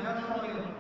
national anthem.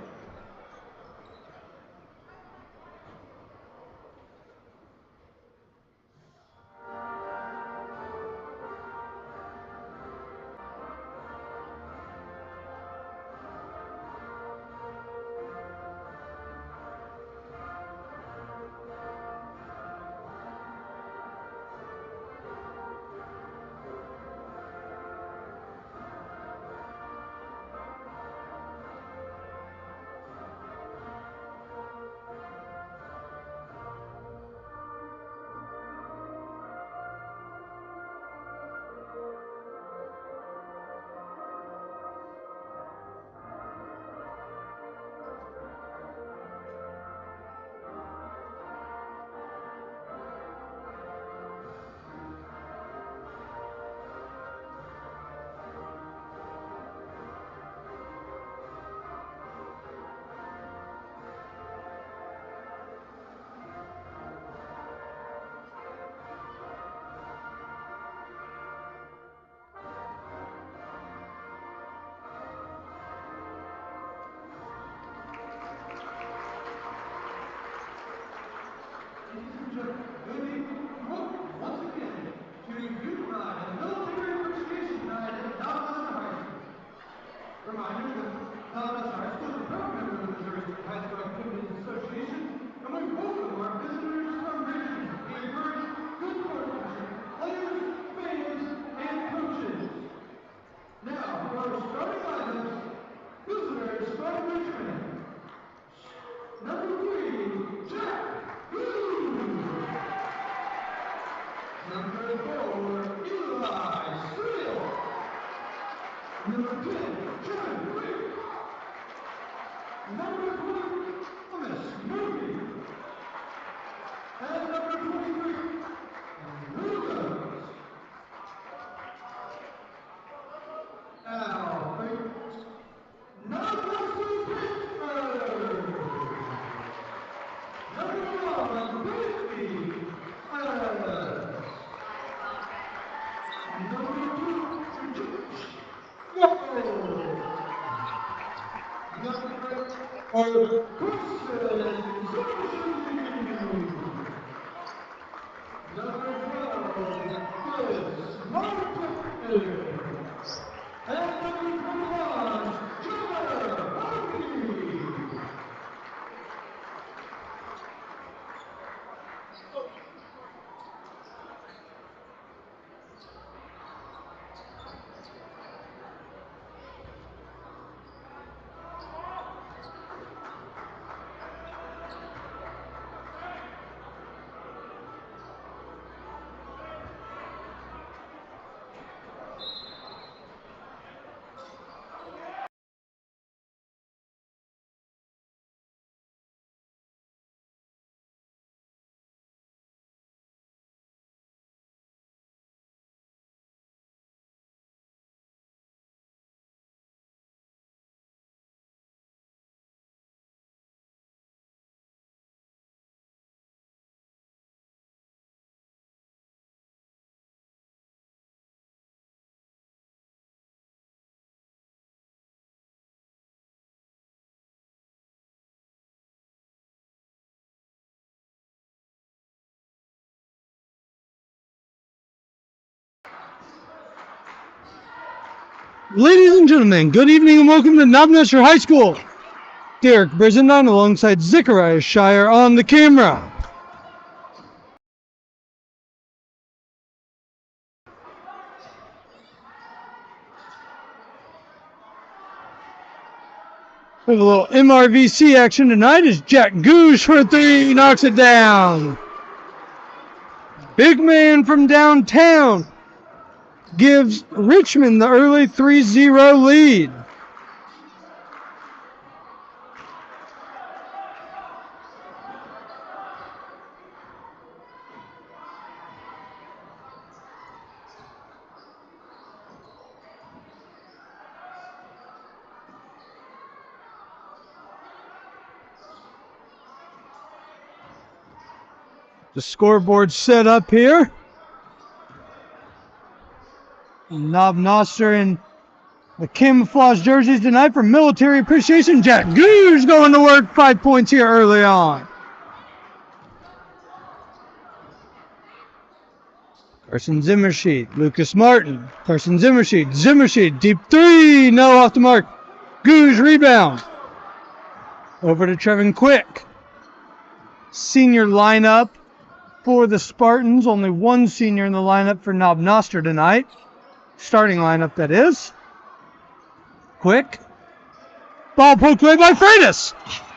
Ladies and gentlemen, good evening and welcome to Noster High School. Derek Brizendine alongside Zachariah Shire on the camera. We have a little MRVC action tonight as Jack Goosh for three knocks it down. Big man from downtown gives Richmond the early 3-0 lead. The scoreboard set up here. Noster and The camouflage jerseys tonight for military appreciation. Jack Goose going to work. 5 points here early on. Carson Zimmershed, Lucas Martin, Carson Zimmershed, deep three, no off the mark. Goose rebound. Over to Trevin Quick. Senior lineup for the Spartans. Only one senior in the lineup for Noster tonight. Starting lineup, that is. Quick. Ball poked away by Freitas.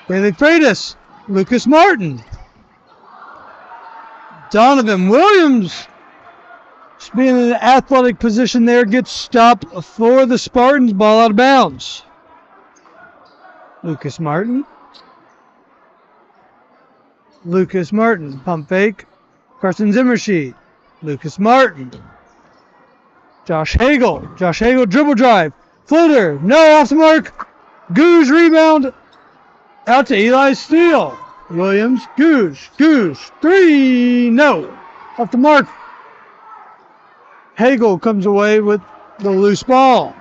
Bailey Freitas. Lucas Martin. Donovan Williams. Just being in an athletic position there, gets stopped for the Spartans. Ball out of bounds. Lucas Martin. Pump fake. Carson Zimmershed. Lucas Martin. Josh Hagel. Dribble drive. Floater. No, off the mark. Goose rebound. Out to Eli Steele. Williams. Goose. Three. No. Off the mark. Hagel comes away with the loose ball.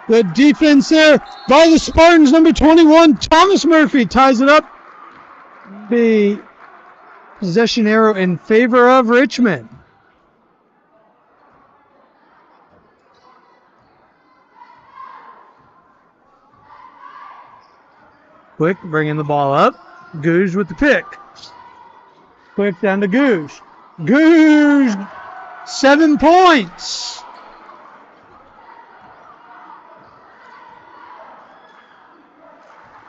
Good defense there by the Spartans. Number 21, Thomas Murphy ties it up. The possession arrow in favor of Richmond. Quick bringing the ball up. Goose with the pick. Quick down to Goose. 7 points.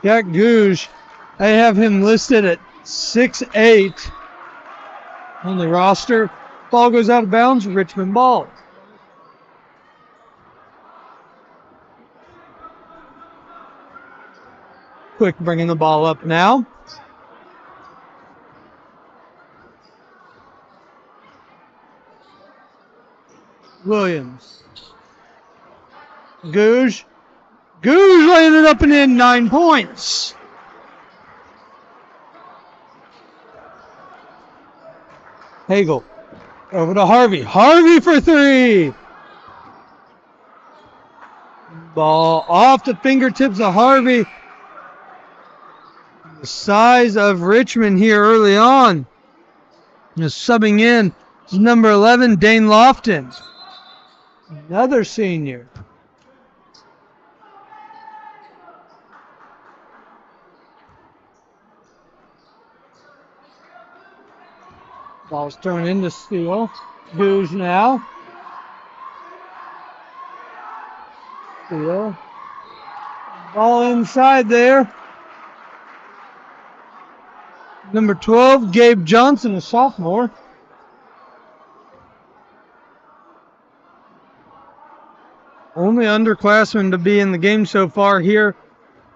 Jack Goose, I have him listed at 6'8" on the roster. Ball goes out of bounds, Richmond ball. Quick bringing the ball up now. Williams. Goose laying it up and in. 9 points. Hagel over to Harvey. Harvey for three. Ball off the fingertips of Harvey. The size of Richmond here early on. Just subbing in is number 11, Dane Lofton. Another senior. Ball's thrown into Steele. Goose now. Steele. Ball inside there. Number 12, Gabe Johnson, a sophomore. Only underclassman to be in the game so far here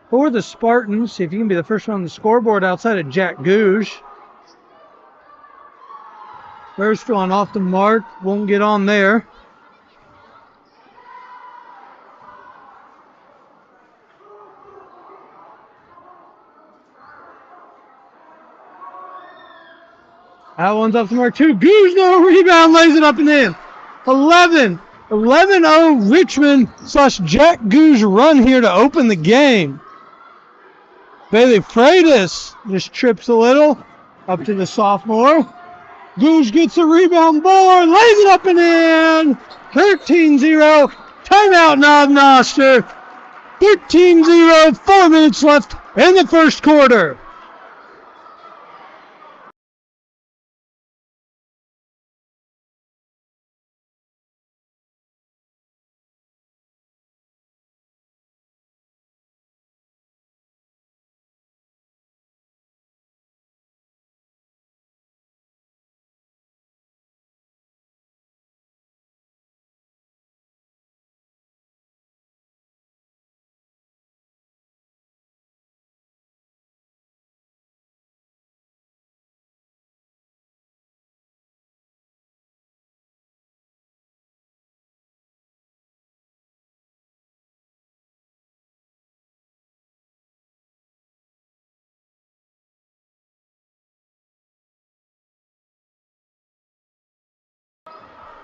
for the Spartans. See if you can be the first one on the scoreboard outside of Jack Goose. First one off the mark. Won't get on there. That one's off the mark too. Goose, no rebound, lays it up and in. 11-0 Richmond / Jack Goose run here to open the game. Bailey Freitas just trips a little up to the sophomore. Goose gets a rebound board, lays it up and in. 13-0. Timeout, Noster. 13-0, 4 minutes left in the first quarter.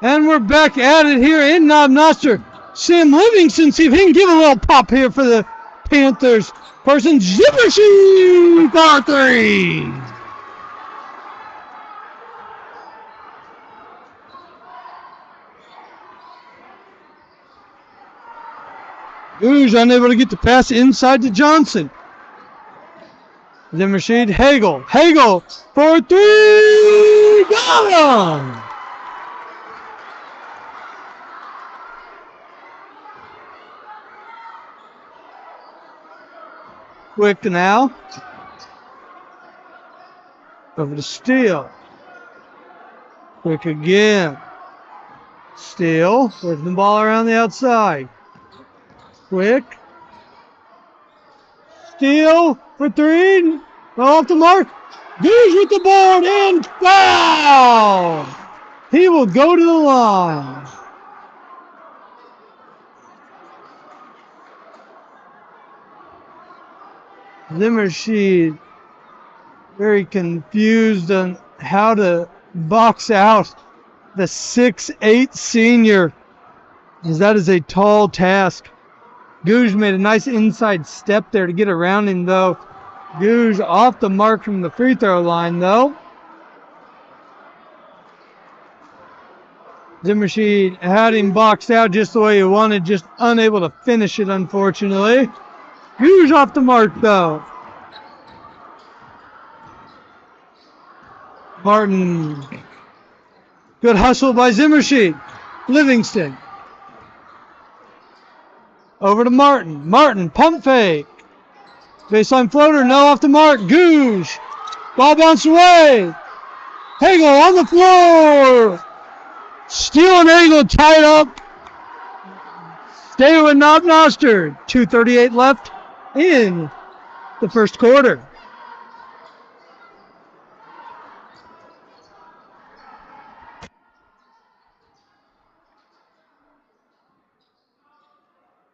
And we're back at it here in Noster. Sam Livingston, see if he can give a little pop here for the Panthers. Person Zimmersheet, par 3. Ooge unable to get the pass inside to Johnson. Zimmersheet, Hagel. Hagel for 3. Got him! Quick now. Over to Steele. Quick again. Steele with the ball around the outside. Quick. Steele for 3. Off the mark. Goes with the board and foul. He will go to the line. Zimmersheet very confused on how to box out the 6'8" senior, as that is a tall task. Gouge made a nice inside step there to get around him, though. Gouge off the mark from the free throw line, though. Zimmersheet had him boxed out just the way he wanted, just unable to finish it, unfortunately. Gouge off the mark, though. Martin. Good hustle by Zimmersheet. Livingston. Over to Martin. Martin, pump fake. Baseline floater, no, off the mark. Gouge. Ball bounced away. Hagel on the floor. Steele and Hagel tied up. Stay with Noster. 2:38 left in the first quarter.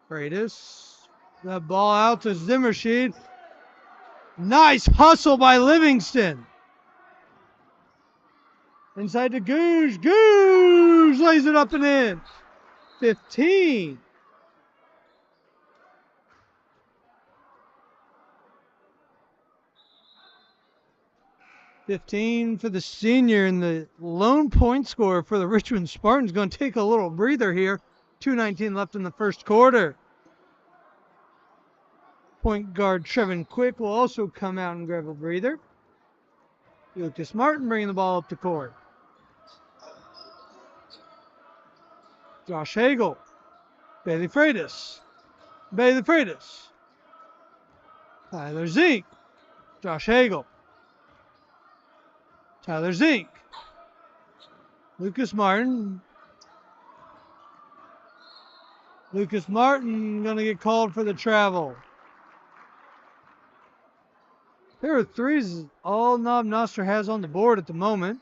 Freitas. That ball out to Zimmersheet. Nice hustle by Livingston. Inside to Gouge. Gouge lays it up and in. 15. For the senior, and the lone point scorer for the Richmond Spartans going to take a little breather here. 2:19 left in the first quarter. Point guard Trevin Quick will also come out and grab a breather. Lucas Martin bringing the ball up the court. Josh Hagel. Bailey Freitas. Tyler Zink. Josh Hagel. Tyler Zink. Lucas Martin. Lucas Martin going to get called for the travel. There are 3s all Noster has on the board at the moment.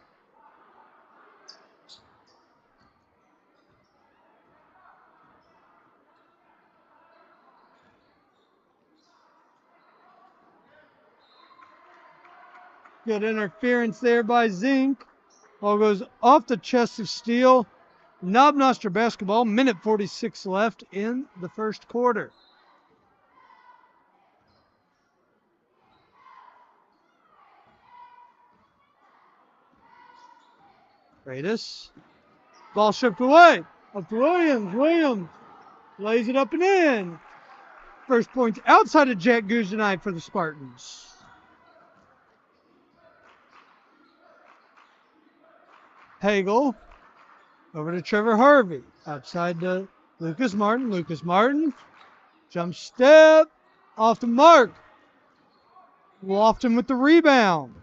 Good interference there by Zink. Ball goes off the chest of Steele. Noster basketball, minute 46 left in the first quarter. Freitas. Ball stripped away. Up to Williams. Williams lays it up and in. First points outside of Jack Gouge tonight for the Spartans. Hagel. Over to Trevor Harvey. Outside to Lucas Martin. Lucas Martin. Jump step. Off the mark. Lofton with the rebound.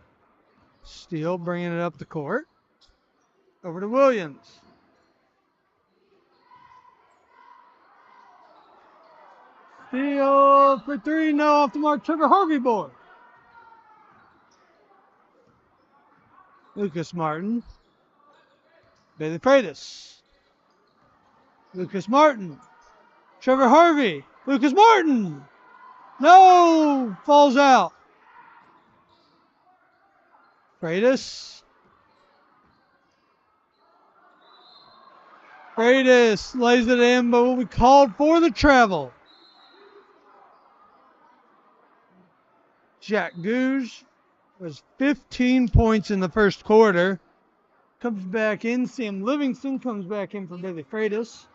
Steele bringing it up the court. Over to Williams. Steele for 3. No, off the mark. Trevor Harvey board. Lucas Martin. Bailey Freitas. Lucas Martin. Trevor Harvey. Lucas Martin. No! Falls out. Freitas. Freitas lays it in, but will be called for the travel. Jack Gouge was 15 points in the first quarter. Comes back in. Sam Livingston comes back in for Billy Freitas.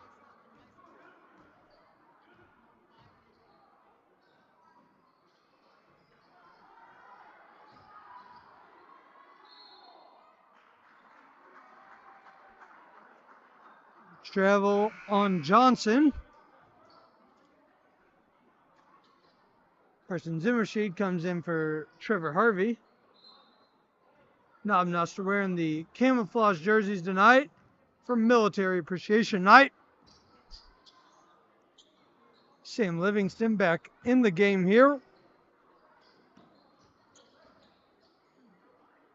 Travel on Johnson. Carson Zimmershed comes in for Trevor Harvey. Noster wearing the camouflage jerseys tonight for Military Appreciation Night. Sam Livingston back in the game here.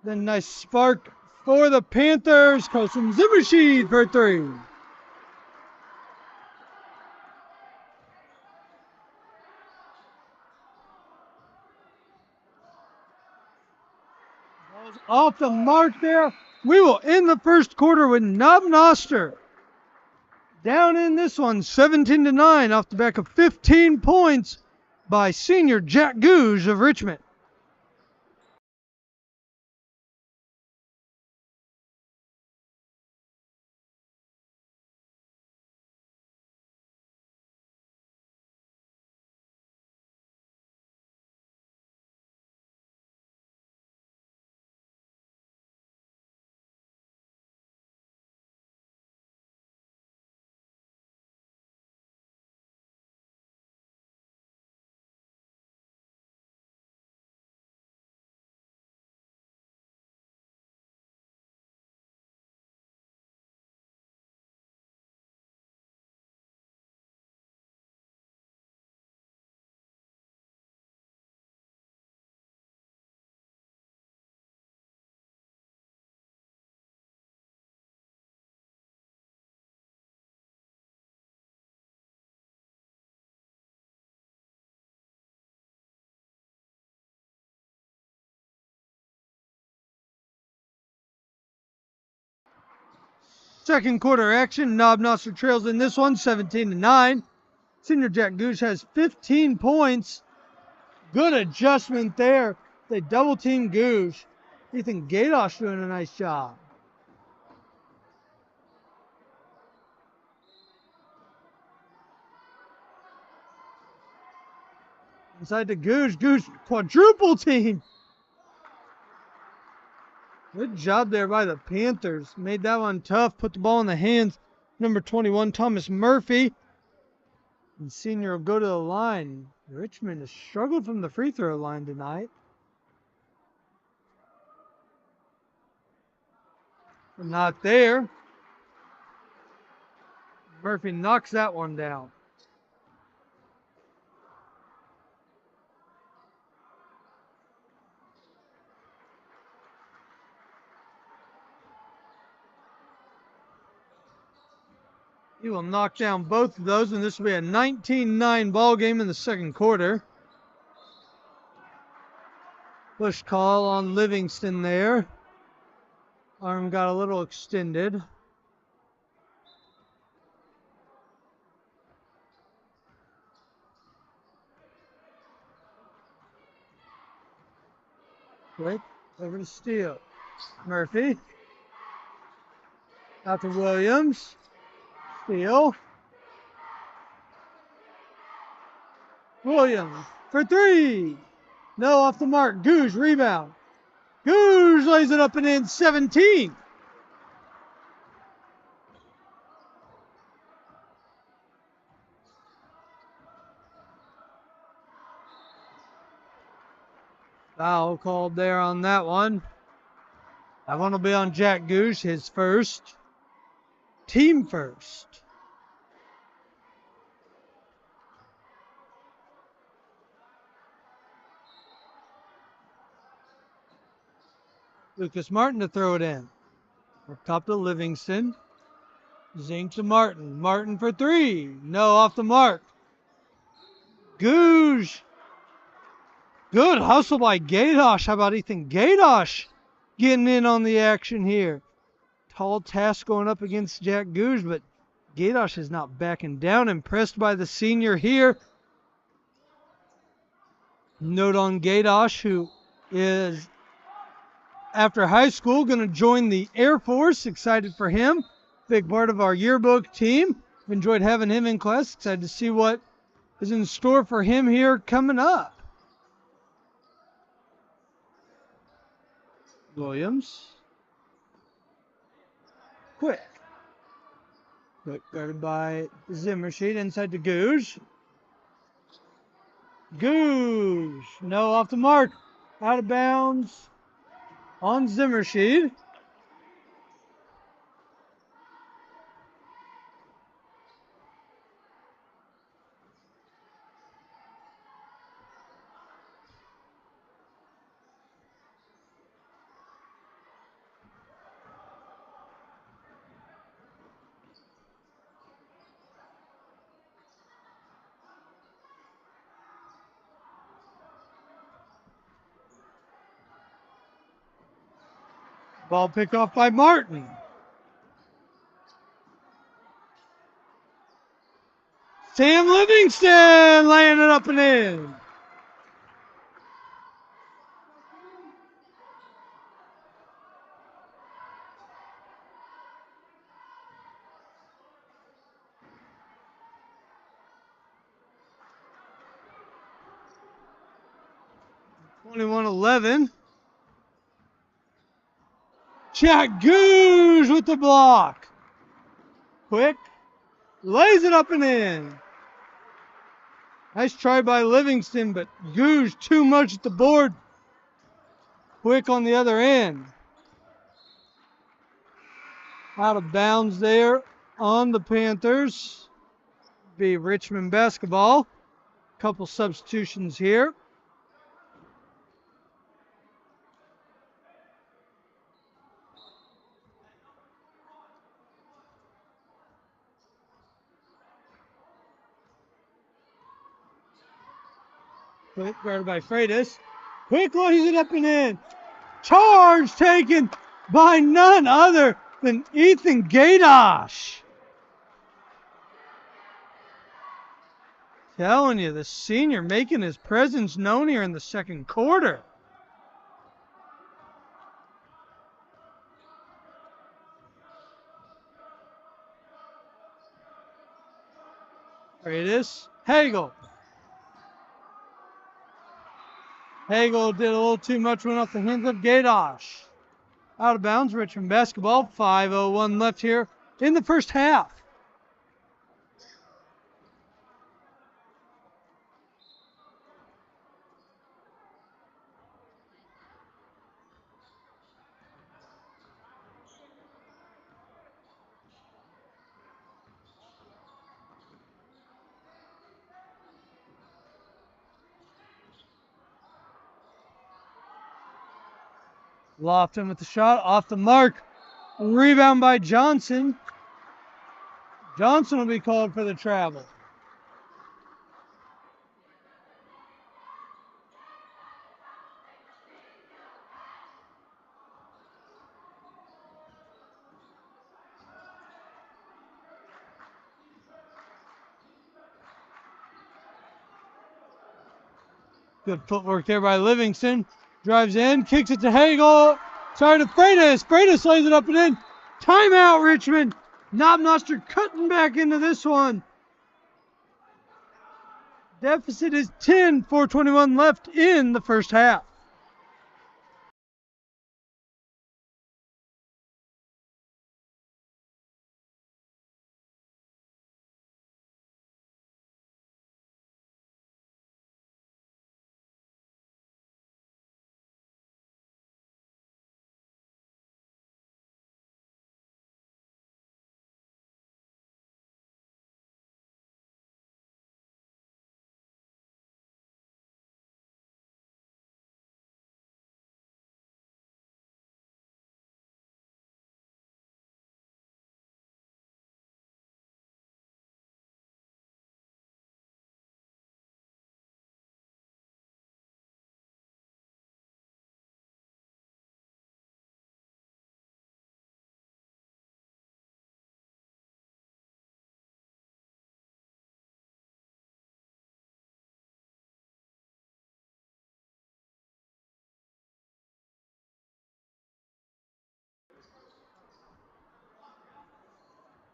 Then nice spark for the Panthers. Carson Zimmershed for 3. Off the mark there. We will end the first quarter with Noster down in this one, 17-9, off the back of 15 points by senior Jack Gouge of Richmond. Second quarter action, Noster trails in this one, 17-9. Senior Jack Gouge has 15 points. Good adjustment there. They double team Gouge. Ethan Gadosh doing a nice job. Inside to Gouge. Gouge quadruple team. Good job there by the Panthers. Made that one tough. Put the ball in the hands. Number 21, Thomas Murphy. And senior will go to the line. Richmond has struggled from the free throw line tonight. Not there. Murphy knocks that one down. He will knock down both of those, and this will be a 19-9 ball game in the second quarter. Push call on Livingston there. Arm got a little extended. Quick, over to Steele. Murphy. Out to Williams. Steele. Williams for 3. No, off the mark. Gouge rebound. Gouge lays it up and in, 17. Foul called there on that one. That one will be on Jack Gouge, his first. Team first. Lucas Martin to throw it in. Up top to Livingston. Zink to Martin. Martin for 3. No, off the mark. Gouge. Good hustle by Gadosh. How about Ethan Gadosh getting in on the action here? Tall task going up against Jack Gouge, but Gadosh is not backing down. Impressed by the senior here. Note on Gadosh, who is, after high school, going to join the Air Force. Excited for him. Big part of our yearbook team. Enjoyed having him in class. Excited to see what is in store for him here coming up. Williams. Quick guarded by Zimmershed inside to Gouge. Gouge. No, off the mark. Out of bounds on Zimmershed. Ball picked off by Martin. Sam Livingston laying it up and in. (21-11). Jack Gouge with the block. Quick. Lays it up and in. Nice try by Livingston, but Gouge too much at the board. Quick on the other end. Out of bounds there on the Panthers. Be Richmond basketball. Couple substitutions here. Quick guarded by Freitas. Quick lays it up and in. Charge taken by none other than Ethan Gadosh. Telling you, the senior making his presence known here in the second quarter. Freitas. Hagel. Hagel did a little too much, went off the hands of Gadosh. Out of bounds, Richmond basketball. 5:01 left here in the first half. Lofton with the shot, off the mark. Rebound by Johnson. Johnson will be called for the travel. Good footwork there by Livingston. Drives in, kicks it to Hagel. Sorry to Freitas. Freitas lays it up and in. Timeout, Richmond. Noster cutting back into this one. Deficit is 10, 4:21 left in the first half.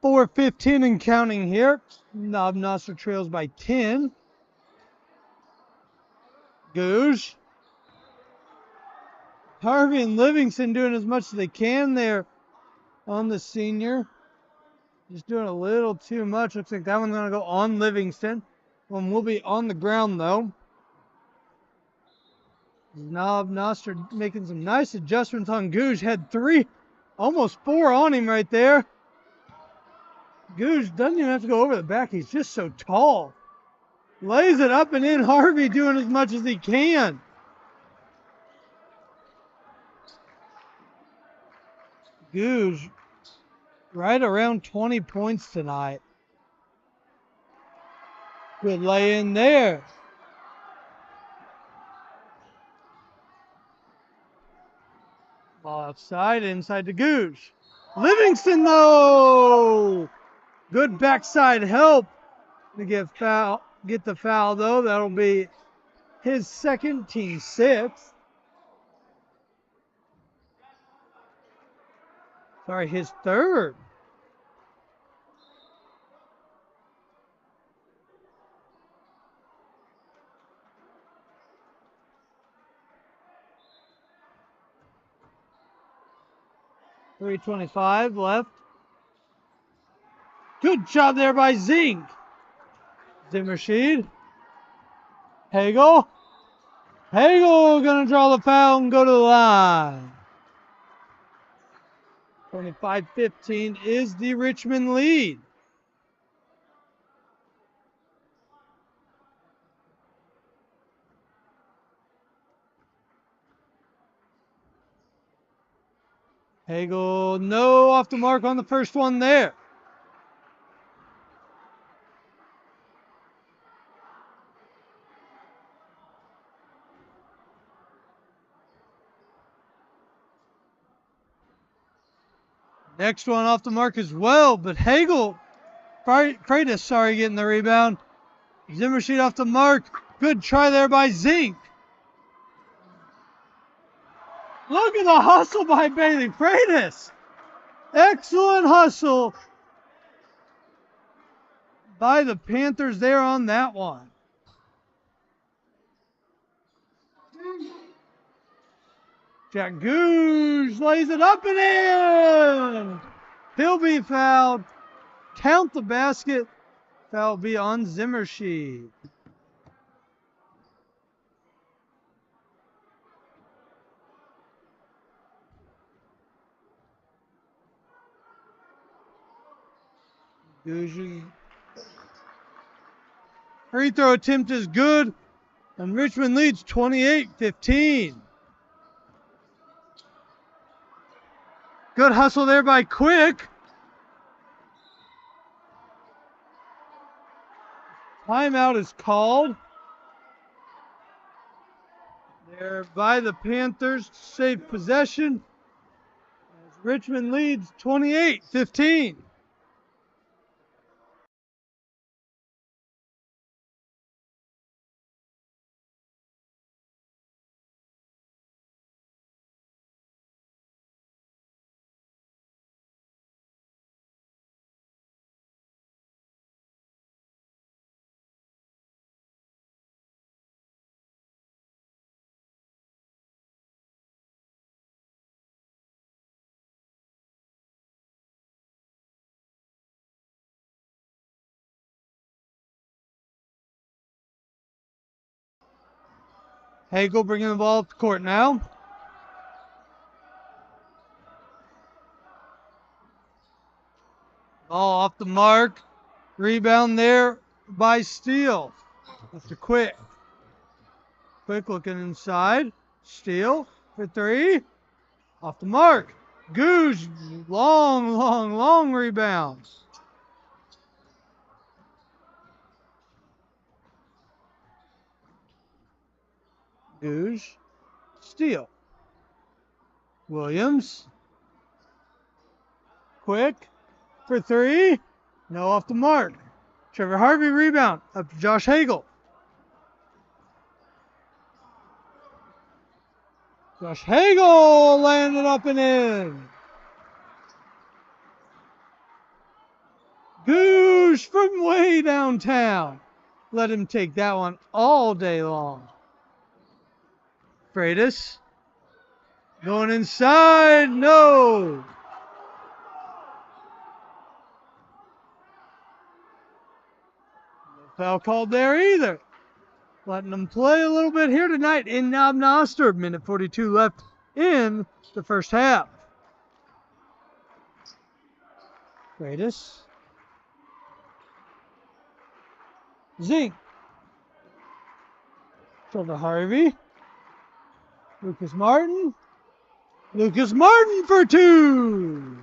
4:15 and counting here. Noster trails by 10. Goose. Harvey and Livingston doing as much as they can there on the senior. Just doing a little too much. Looks like that one's going to go on Livingston. One will be on the ground, though. Noster making some nice adjustments on Goose. Had 3, almost 4 on him right there. Goose doesn't even have to go over the back. He's just so tall. Lays it up and in. Harvey doing as much as he can. Goose right around 20 points tonight. Good lay in there. Ball outside, inside to Goose. Livingston, though. Good backside help to get the foul, though. That'll be his second, team 6. Sorry, his third. .325 left. Good job there by Zink. Zimmershed. Hagel. Hagel gonna draw the foul and go to the line. 25-15 is the Richmond lead. Hagel, no off the mark on the first one there. Next one off the mark as well, but Hagel, Freitas, sorry, getting the rebound. Zimmershed off the mark. Good try there by Zink. Look at the hustle by Bailey Freitas. Excellent hustle by the Panthers there on that one. Jack Goose lays it up and in. He'll be fouled. Count the basket. Foul be on Zimmershed. Goose. Free throw attempt is good. And Richmond leads 28-15. Good hustle there by Quick. Timeout is called. There by the Panthers to save possession. As Richmond leads 28-15. Hagel bringing the ball up the court now. Ball off the mark. Rebound there by Steele. After Quick. Quick looking inside. Steele for 3. Off the mark. Goose. Long rebound. Goose. Steele. Williams. Quick for 3. No off the mark. Trevor Harvey rebound. Up to Josh Hagel. Josh Hagel landed up and in. Goose from way downtown. Let him take that one all day long. Freitas. Going inside. No. No foul called there either. Letting them play a little bit here tonight in Noster. Minute 42 left in the first half. Freitas. Zink. Trevor Harvey. Lucas Martin. Lucas Martin for two.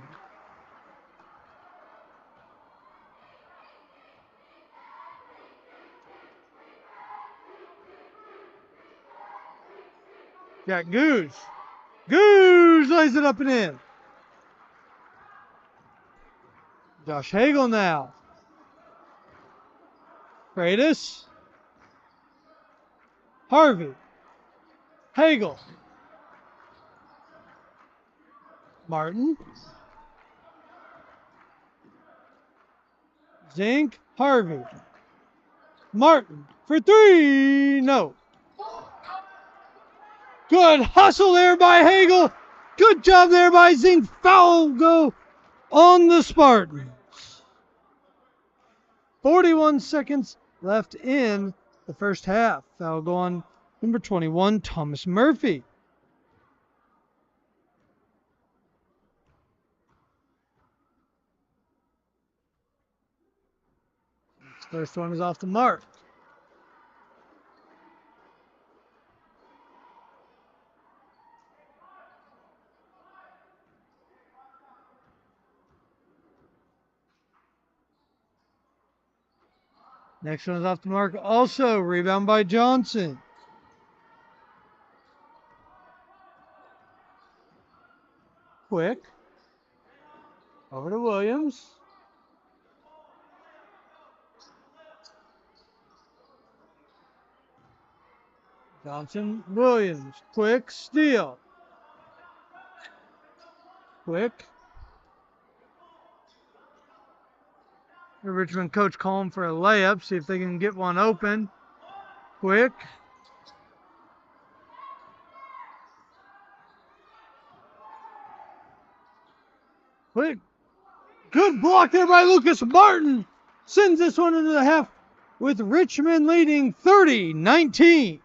Got Goose. Goose lays it up and in. Josh Hagel now. Freitas. Harvey. Hagel. Martin. Zink. Harvey. Martin for three. No. Good hustle there by Hagel. Good job there by Zink. Foul go on the Spartans. 41 seconds left in the first half. Foul go on number 21, Thomas Murphy. First one is off the mark. Next one is off the mark also. Rebound by Johnson. Quick. Over to Williams. Johnson, Williams. Quick steal. Quick. The Richmond coach calling for a layup. See if they can get one open. Quick. Quick. Good block there by Lucas Martin. Sends this one into the half with Richmond leading 30-19.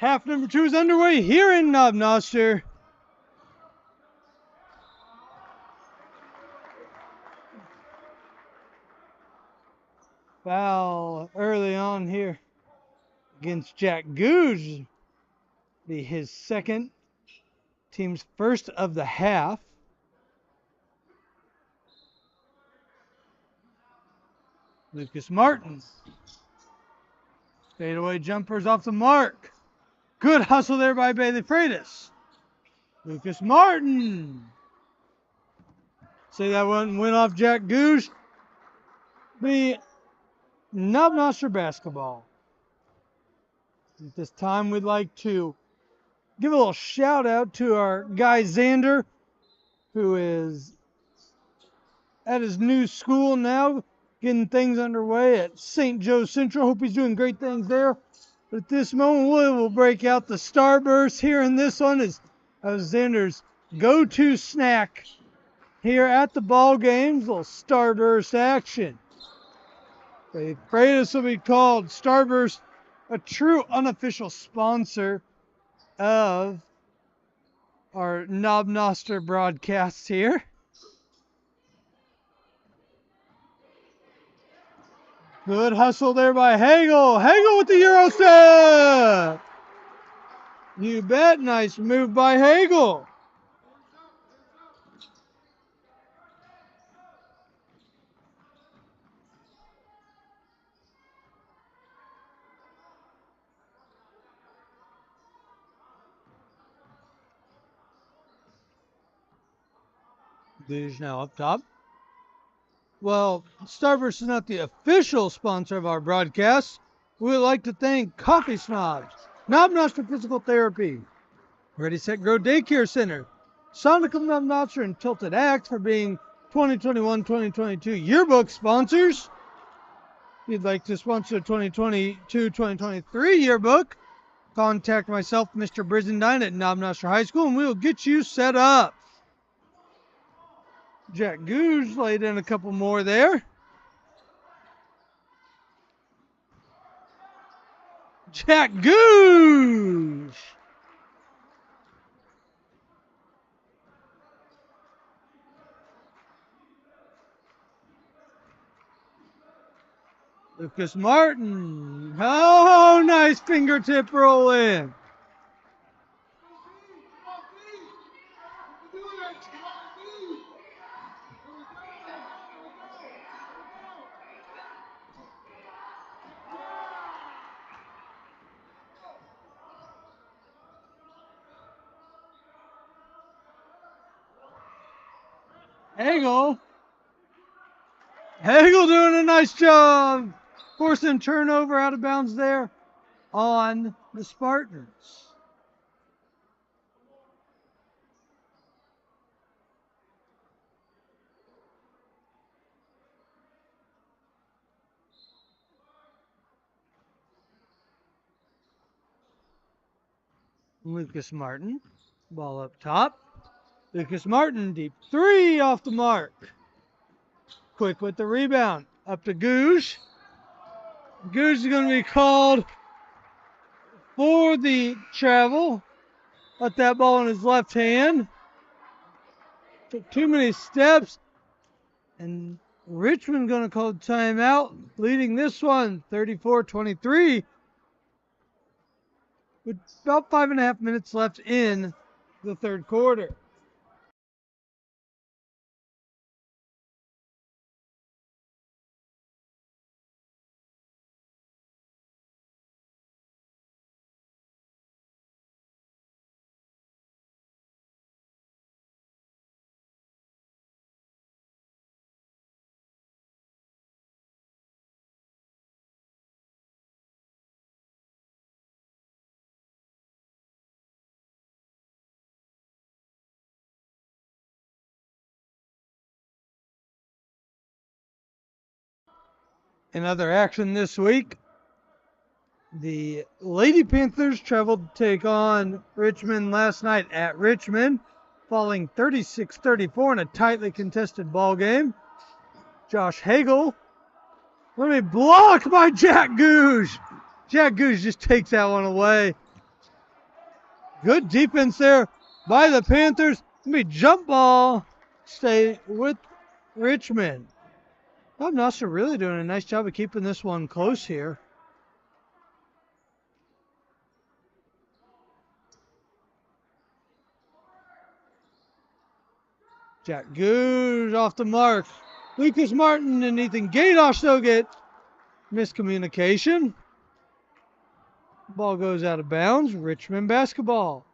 Half number 2 is underway here in Noster. Foul early on here against Jack Goose. Be his second, team's first of the half. Lucas Martin. Fadeaway jumpers off the mark. Good hustle there by Bailey Freitas. Lucas Martin. Say that one went off Jack Goose. The Noster basketball. At this time, we'd like to give a little shout out to our guy Xander, who is at his new school now, getting things underway at St. Joe Central. Hope he's doing great things there. But at this moment, we'll break out the Starburst here, and this one is Xander's go-to snack here at the ball games. Little Starburst action. Freitas will be called Starburst, a true unofficial sponsor of our Noster broadcasts here. Good hustle there by Hagel. Hagel with the Euro step. You bet. Nice move by Hagel. Goose now up top. Well, Starburst is not the official sponsor of our broadcast. We would like to thank Coffee Snobs, Noster Physical Therapy, Ready Set Grow Daycare Center, Sonicum Noster, and Tilted Axe for being 2021-2022 yearbook sponsors. If you'd like to sponsor the 2022-2023 yearbook, contact myself, Mr. Brizendine at Noster High School, and we will get you set up. Jack Goose laid in a couple more there. Jack Goose! Lucas Martin. Oh, nice fingertip roll in. Hagel doing a nice job. Forcing turnover out of bounds there on the Spartans. Lucas Martin, ball up top. Lucas Martin, deep three off the mark. Quick with the rebound. Up to Goose. Goose is going to be called for the travel. Let that ball in his left hand. Took too many steps. And Richmond going to call timeout, leading this one 34-23. With about 5.5 minutes left in the third quarter. In other action this week, the Lady Panthers traveled to take on Richmond last night at Richmond, falling 36-34 in a tightly contested ball game. Josh Hagel, blocked by Jack Goose. Jack Goose just takes that one away. Good defense there by the Panthers. Gonna be jump ball. Stay with Richmond. Bob Noster really doing a nice job of keeping this one close here. Jack Goose off the mark. Lucas Martin and Ethan Gadosh though get miscommunication. Ball goes out of bounds. Richmond basketball.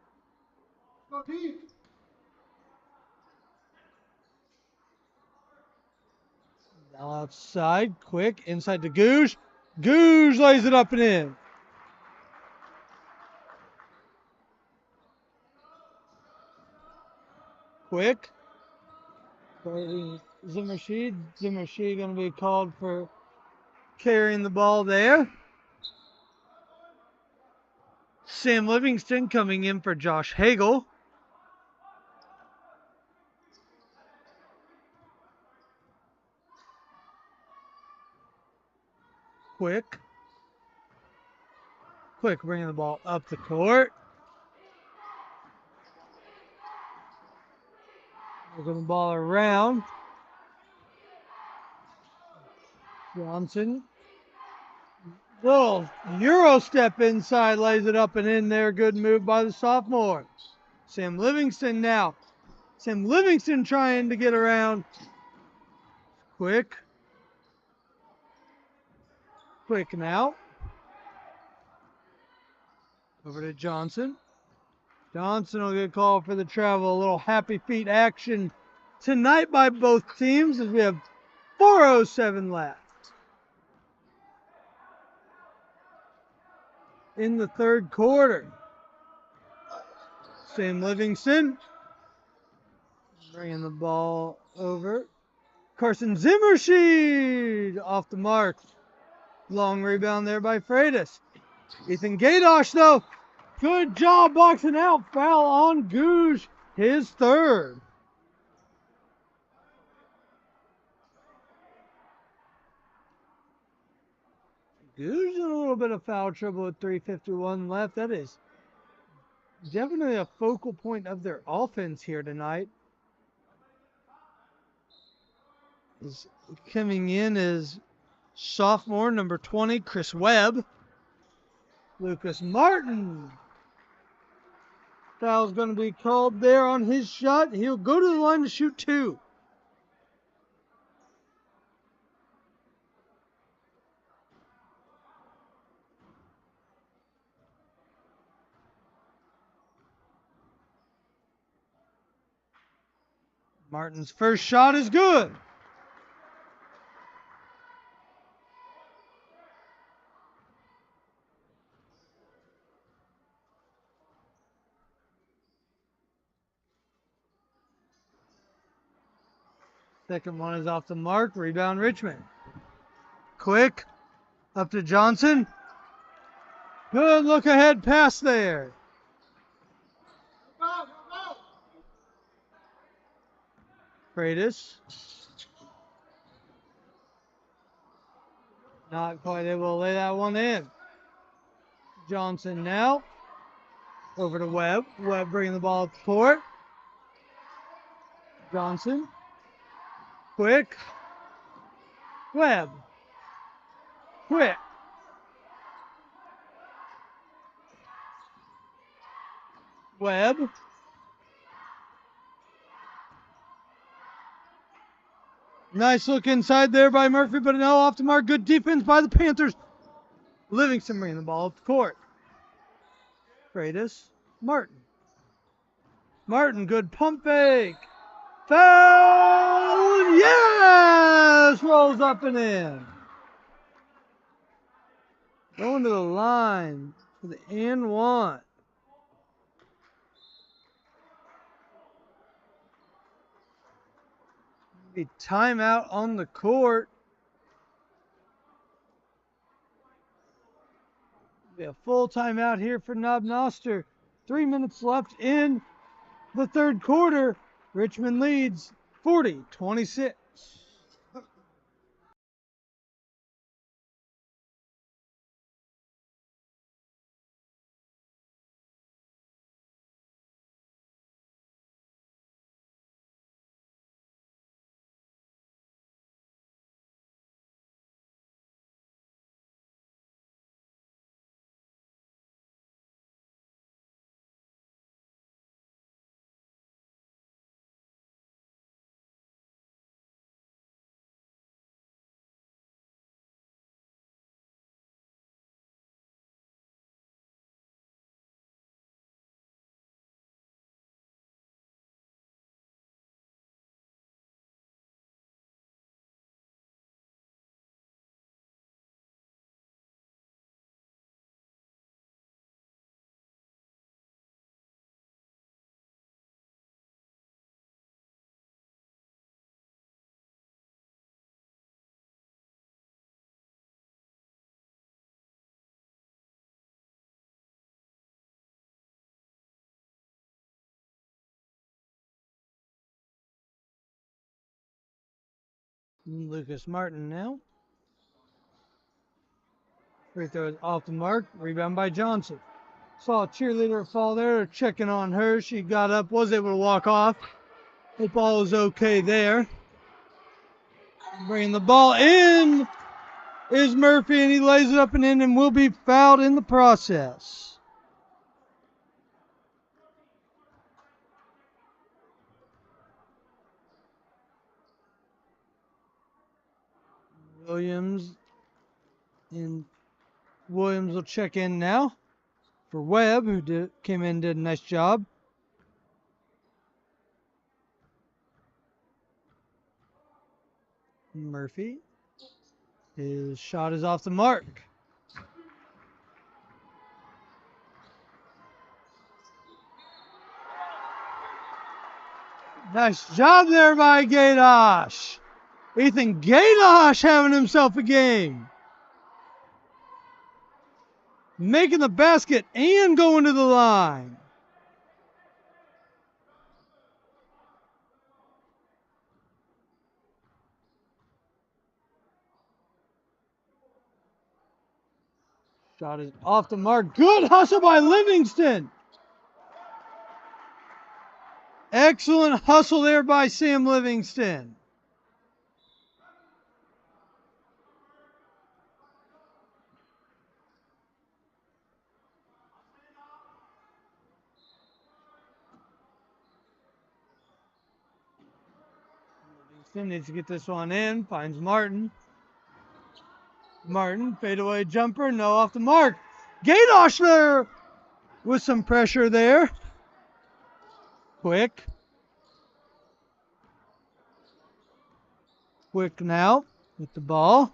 Now outside, quick, inside to Goose. Goose lays it up and in. Quick. Zimmershed going to be called for carrying the ball there. Sam Livingston coming in for Josh Hagel. Quick bringing the ball up the court. Moving the ball around. Johnson. Little Euro step inside, lays it up and in there. Good move by the sophomore. Sam Livingston now. Sam Livingston trying to get around. Quick now. Over to Johnson. Johnson will get called for the travel. A little happy feet action tonight by both teams as we have 4:07 left in the third quarter. Sam Livingston bringing the ball over. Carson Zimmershed off the mark. Long rebound there by Freitas. Ethan Gadosh though. Good job boxing out. Foul on Goose. His third. Goose in a little bit of foul trouble with 3:51 left. That is definitely a focal point of their offense here tonight. Coming in is sophomore number 20, Chris Webb. Lucas Martin. Foul's going to be called there on his shot. He'll go to the line to shoot two. Martin's first shot is good. Second one is off the mark. Rebound Richmond. Quick. Up to Johnson. Good look ahead pass there. Freitas. Not quite able to lay that one in. Johnson now. Over to Webb. Webb bringing the ball up the court. Johnson. Quick. Webb. Quick. Webb. Nice look inside there by Murphy, but no off the mark. Good defense by the Panthers. Livingston bringing the ball up the court. Freitas. Martin. Martin, good pump fake. Foul! Yes! Rolls up and in. Going to the line for the and one. A timeout on the court. Be a full timeout here for Noster. 3 minutes left in the third quarter. Richmond leads 40-26. Lucas Martin now. Free throw is off the mark. Rebound by Johnson. Saw a cheerleader fall there, checking on her. She got up, was able to walk off. Hope all is okay there. Bringing the ball in is Murphy, and he lays it up and in and will be fouled in the process. Williams will check in now for Webb, who came in and did a nice job. Murphy. His shot is off the mark. Nice job there by Gadosh. Ethan Gadosh having himself a game. Making the basket and going to the line. Shot is off the mark. Good hustle by Livingston. Excellent hustle there by Sam Livingston. Livingston needs to get this one in. Finds Martin. Martin, fadeaway jumper, no off the mark. Gadosh there with some pressure there. Quick now with the ball.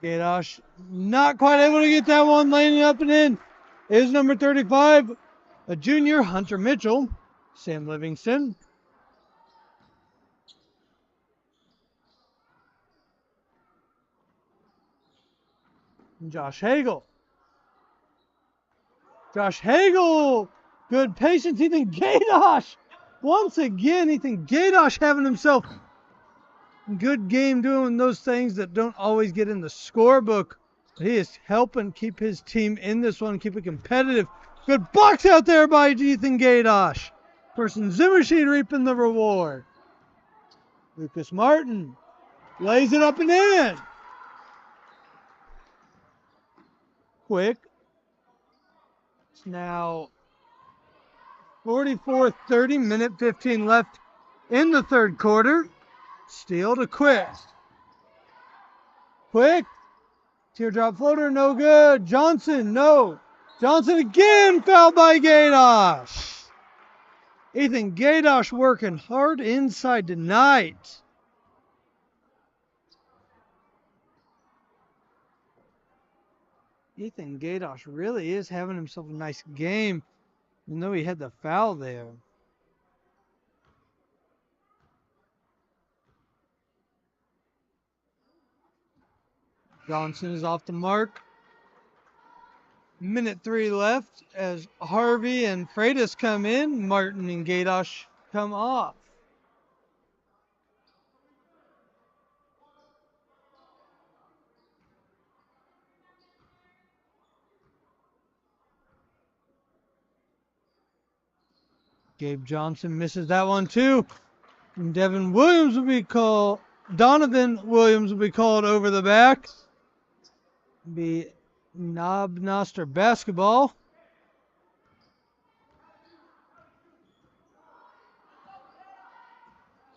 Gadosh not quite able to get that one, laying it up and in. Is number 35, a junior, Hunter Mitchell. Sam Livingston. Josh Hagel. Good patience. Ethan Gadosh. Once again, Ethan Gadosh having himself a good game, doing those things that don't always get in the scorebook. He is helping keep his team in this one, keep it competitive. Good box out there by Ethan Gadosh. Person Zimmershed reaping the reward. Lucas Martin lays it up and in. Quick. It's now 44-30, minute 15 left in the third quarter. Steal to Quick. Teardrop floater, no good. Johnson, no. Johnson again, fouled by Gadosh. Ethan Gadosh working hard inside tonight. Ethan Gadosh really is having himself a nice game, even though he had the foul there. Johnson is off the mark. Minute 3 left as Harvey and Freitas come in. Martin and Gadosh come off. Gabe Johnson misses that one too. And Donovan Williams will be called over the back. Be Noster basketball.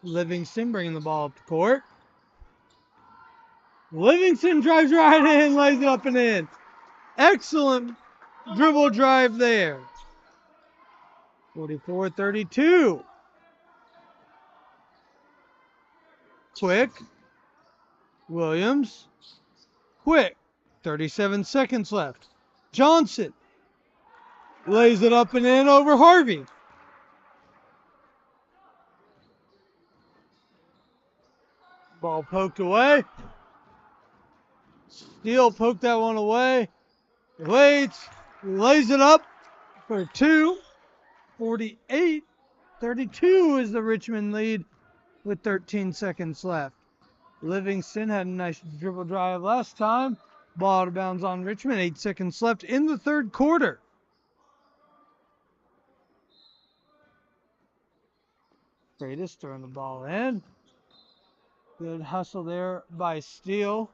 Livingston bringing the ball up the court. Livingston drives right in, lays it up and in. Excellent dribble drive there. 44-32. Quick. Williams. Quick. 37 seconds left. Johnson lays it up and in over Harvey. Ball poked away. Steele poked that one away. Waits. Lays it up for 2. 48 28-32 is the Richmond lead with 13 seconds left. Livingston had a nice dribble drive last time. Ball out of bounds on Richmond. 8 seconds left in the third quarter. Freitas throwing the ball in. Good hustle there by Steele.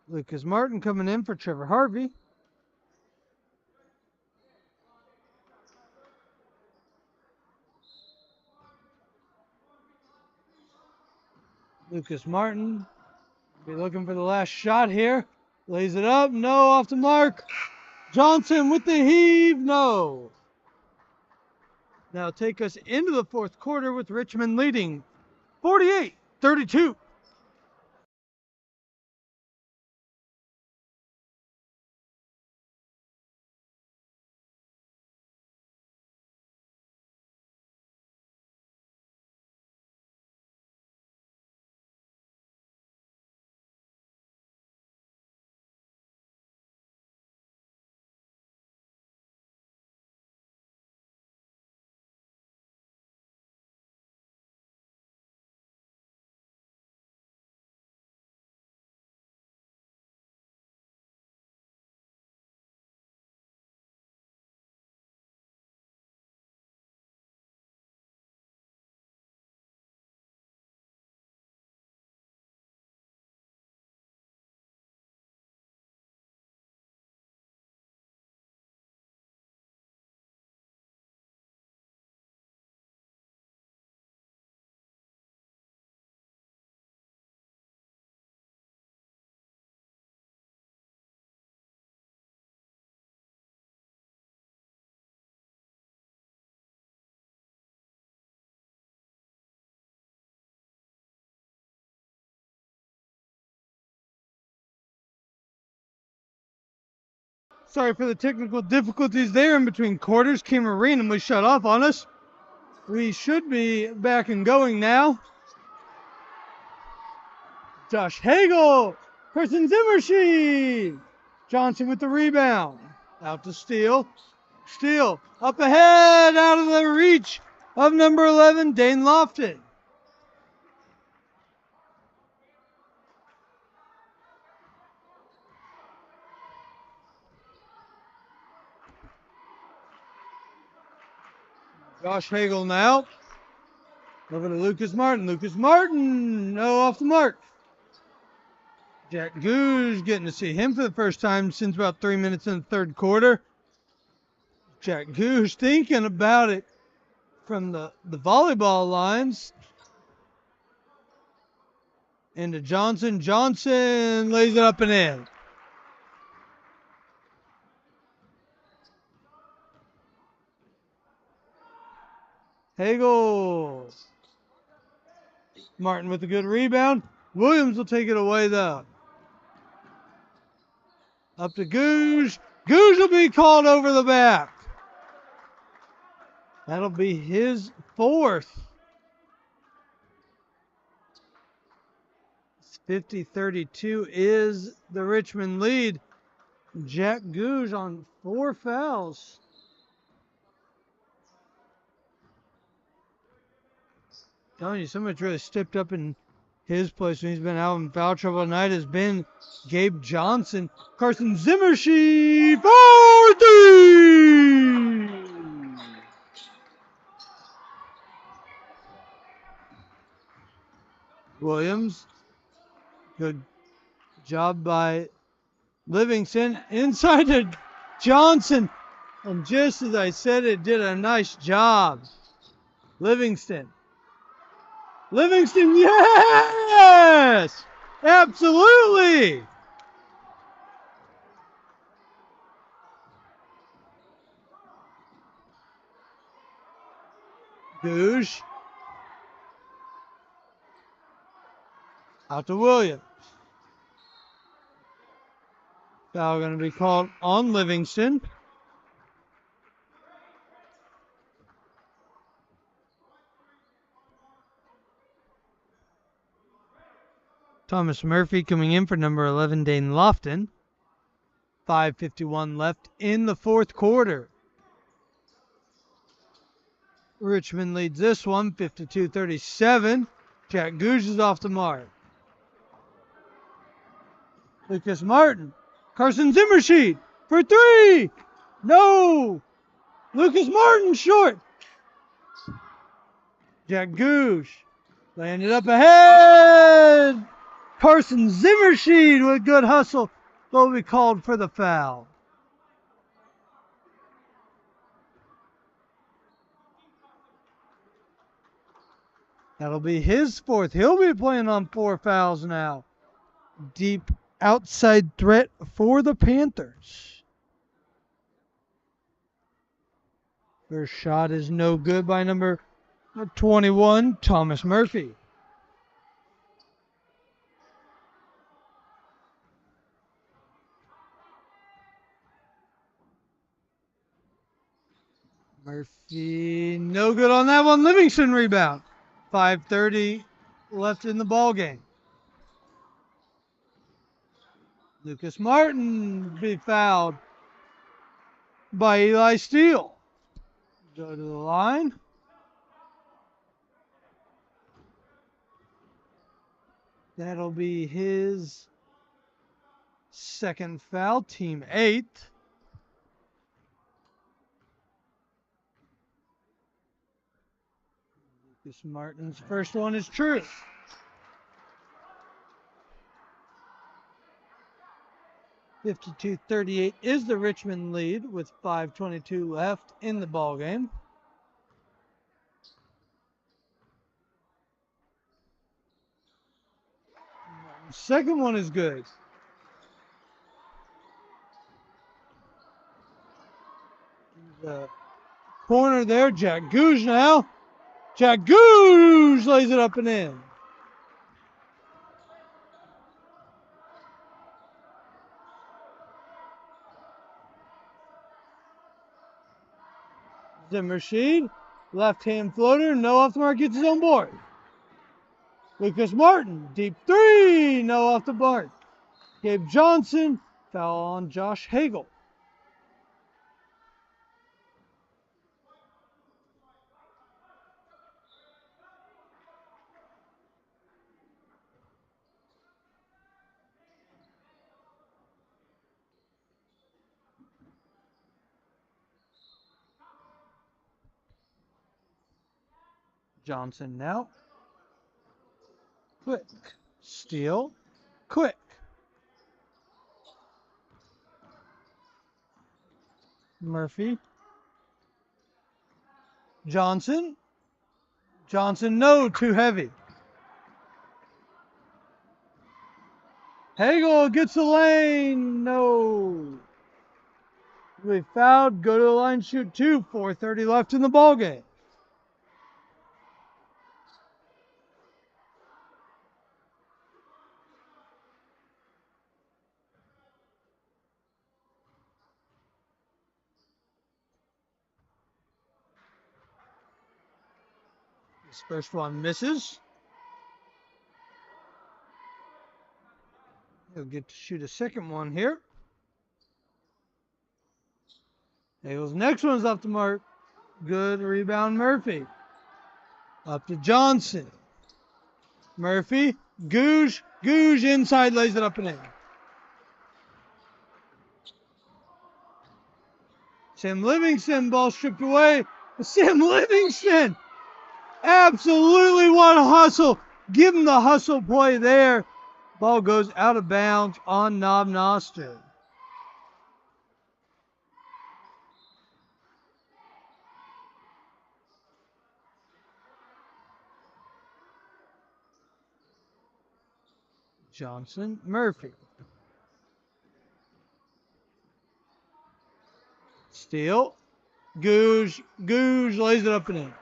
Lucas Martin coming in for Trevor Harvey. Lucas Martin be looking for the last shot here. Lays it up. No, off the mark. Johnson with the heave. No. Now take us into the fourth quarter with Richmond leading 48-32. Sorry for the technical difficulties there in between quarters. Came randomly shut off on us. We should be back and going now. Josh Hagel. Carson Zimmershed. Johnson with the rebound. Out to Steele. Steele up ahead, out of the reach of number 11, Dane Lofton. Josh Hagel now. Over to Lucas Martin. Lucas Martin, no, off the mark. Jack Goose, getting to see him for the first time since about 3 minutes in the third quarter. Jack Goose thinking about it from the volleyball lines. Into Johnson. Johnson lays it up and in. Hagel. Martin with a good rebound. Williams will take it away though. Up to Goose. Goose will be called over the back. That'll be his fourth. 50-32 is the Richmond lead. Jack Goose on 4 fouls. Telling you, somebody's really stepped up in his place when he's been out in foul trouble tonight has been Gabe Johnson. Carson Zimmershed for 3! Williams. Good job by Livingston. Inside to Johnson. And just as I said, it did a nice job. Livingston. Livingston, yes! Absolutely! Goosh. Out to Williams. Foul going to be called on Livingston. Thomas Murphy coming in for number 11, Dane Lofton. 5:51 left in the fourth quarter. Richmond leads this one, 52-37. Jack Gouge is off the mark. Lucas Martin. Carson Zimmershed for three. No. Lucas Martin short. Jack Gouge landed up ahead. Carson Zimmershed with good hustle, but will be called for the foul. That'll be his fourth. He'll be playing on 4 fouls now. Deep outside threat for the Panthers. First shot is no good by number 21, Thomas Murphy. Murphy, no good on that one. Livingston rebound. 5:30 left in the ball game. Lucas Martin be fouled by Eli Steele. Go to the line. That'll be his second foul, team 8. Lucas Martin's first one is true. (52-38) is the Richmond lead with 5:22 left in the ball game. Second one is good. The corner there, Jack Gouge now. Jack Gouge lays it up and in. Zimmershed, left-hand floater, no off the mark, gets his own board. Lucas Martin, deep three, no off the mark. Gabe Johnson, foul on Josh Hagel. Johnson now. Quick. Steele. Quick. Murphy. Johnson. Johnson, no, too heavy. Hagel gets the lane. No. We fouled. Go to the line, shoot 2. 4:30 left in the ball game. This first one misses. He'll get to shoot a second one here. Hagel's next one's off the mark. Good rebound, Murphy. Up to Johnson. Murphy. Gouge. Gouge inside, lays it up and in. Sam Livingston, ball stripped away. Sam Livingston. Absolutely one hustle. Give him the hustle play there. Ball goes out of bounds on Noster. Johnson, Murphy. Steele. Gouge. Gouge lays it up and in.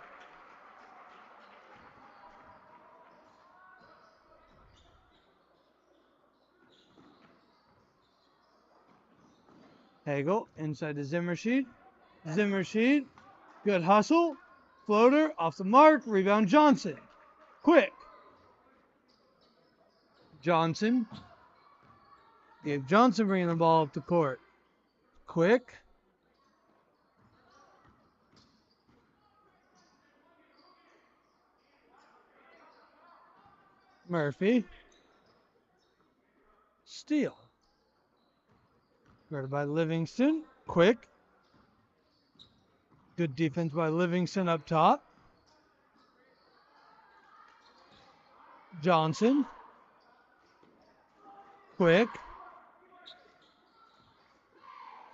Hagel inside to Zimmershed. Zimmershed. Good hustle. Floater off the mark. Rebound Johnson. Quick. Johnson. Gabe Johnson bringing the ball up the court. Quick. Murphy. Steal. Guarded by Livingston. Quick. Good defense by Livingston up top. Johnson. Quick.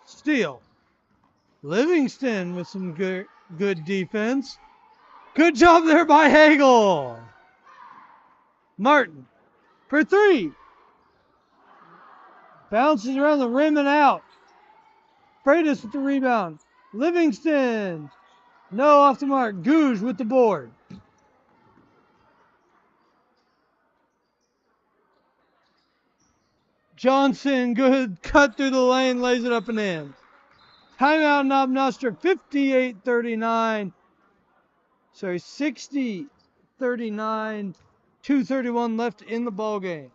Steal. Livingston with some good defense. Good job there by Hagel. Martin for three. Bounces around the rim and out. Freitas with the rebound. Livingston. No, off the mark. Gouge with the board. Johnson, good cut through the lane, lays it up and in. Timeout, Knob Noster, 58-39. Sorry, 60-39. 2:31 left in the ball game.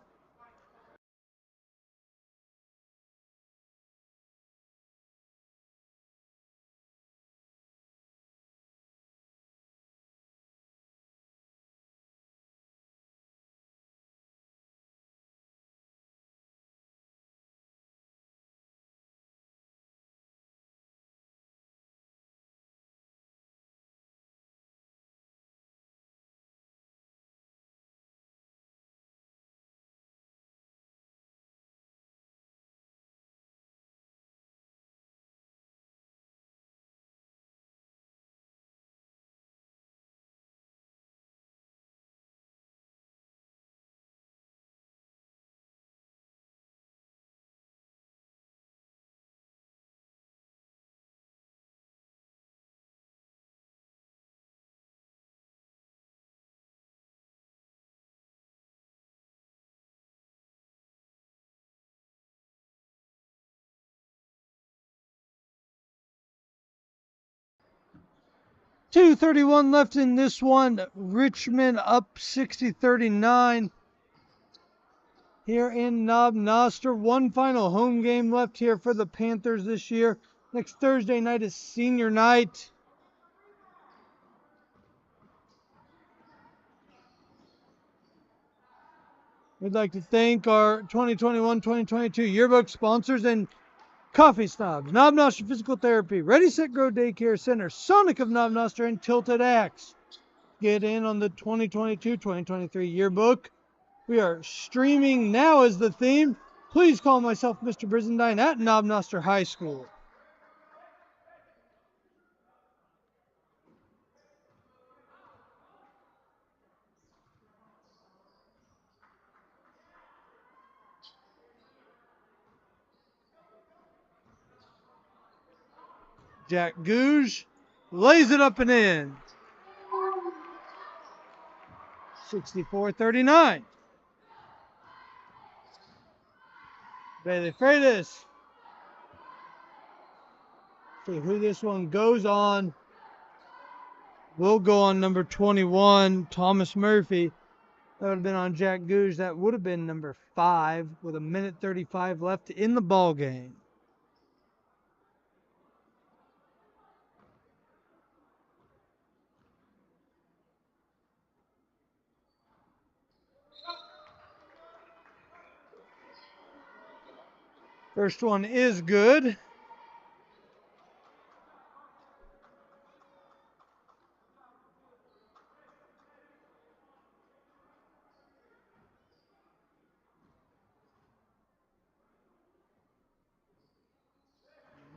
.231 left in this one. Richmond up 60-39. Here in Knob Noster. One final home game left here for the Panthers this year. Next Thursday night is senior night. We'd like to thank our 2021-2022 yearbook sponsors and Coffee Snobs, Knob Noster Physical Therapy, Ready Set Grow Daycare Center, Sonic of Knob Noster, and Tilted Axe. Get in on the 2022-2023 yearbook. We are streaming now as the theme. Please call myself Mr. Brizendine at Knob Noster High School. Jack Gouge lays it up and in. 64-39. Bailey Freitas. See who this one goes on. Will go on number 21, Thomas Murphy. That would have been on Jack Gouge. That would have been number 5 with 1:35 left in the ball game. First one is good.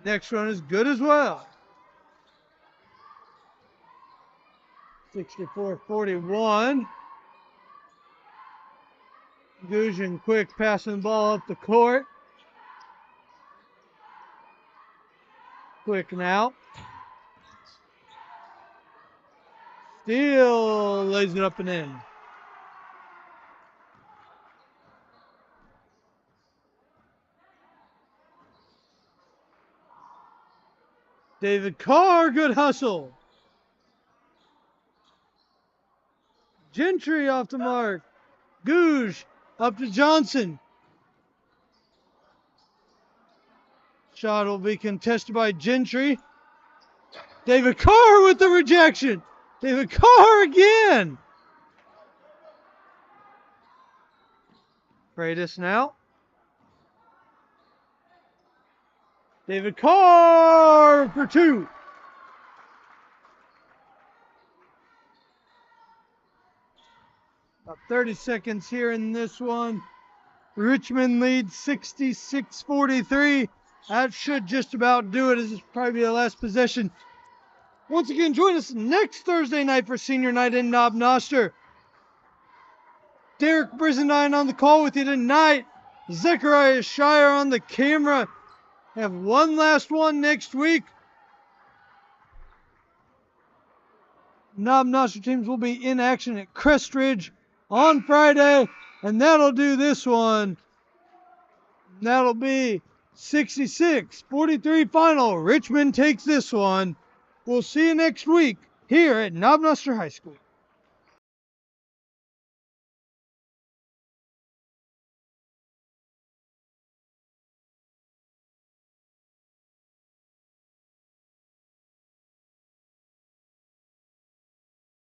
Next one is good as well. 64-41. Gouge and Quick passing the ball up the court. Quick now. Steele lays it up and in. David Carr, good hustle. Gentry off the mark. Gouge up to Johnson. Shot will be contested by Gentry. David Carr with the rejection. David Carr again. Freitas now. David Carr for 2. About 30 seconds here in this one. Richmond leads 66-43. That should just about do it. This is probably the last possession. Once again, join us next Thursday night for senior night in Noster. Derek Brizendine on the call with you tonight. Zechariah Shire on the camera. Have one last one next week. Noster teams will be in action at Crest Ridge on Friday, and that'll do this one. That'll be 66-43 final. Richmond takes this one. We'll see you next week here at Noster High School.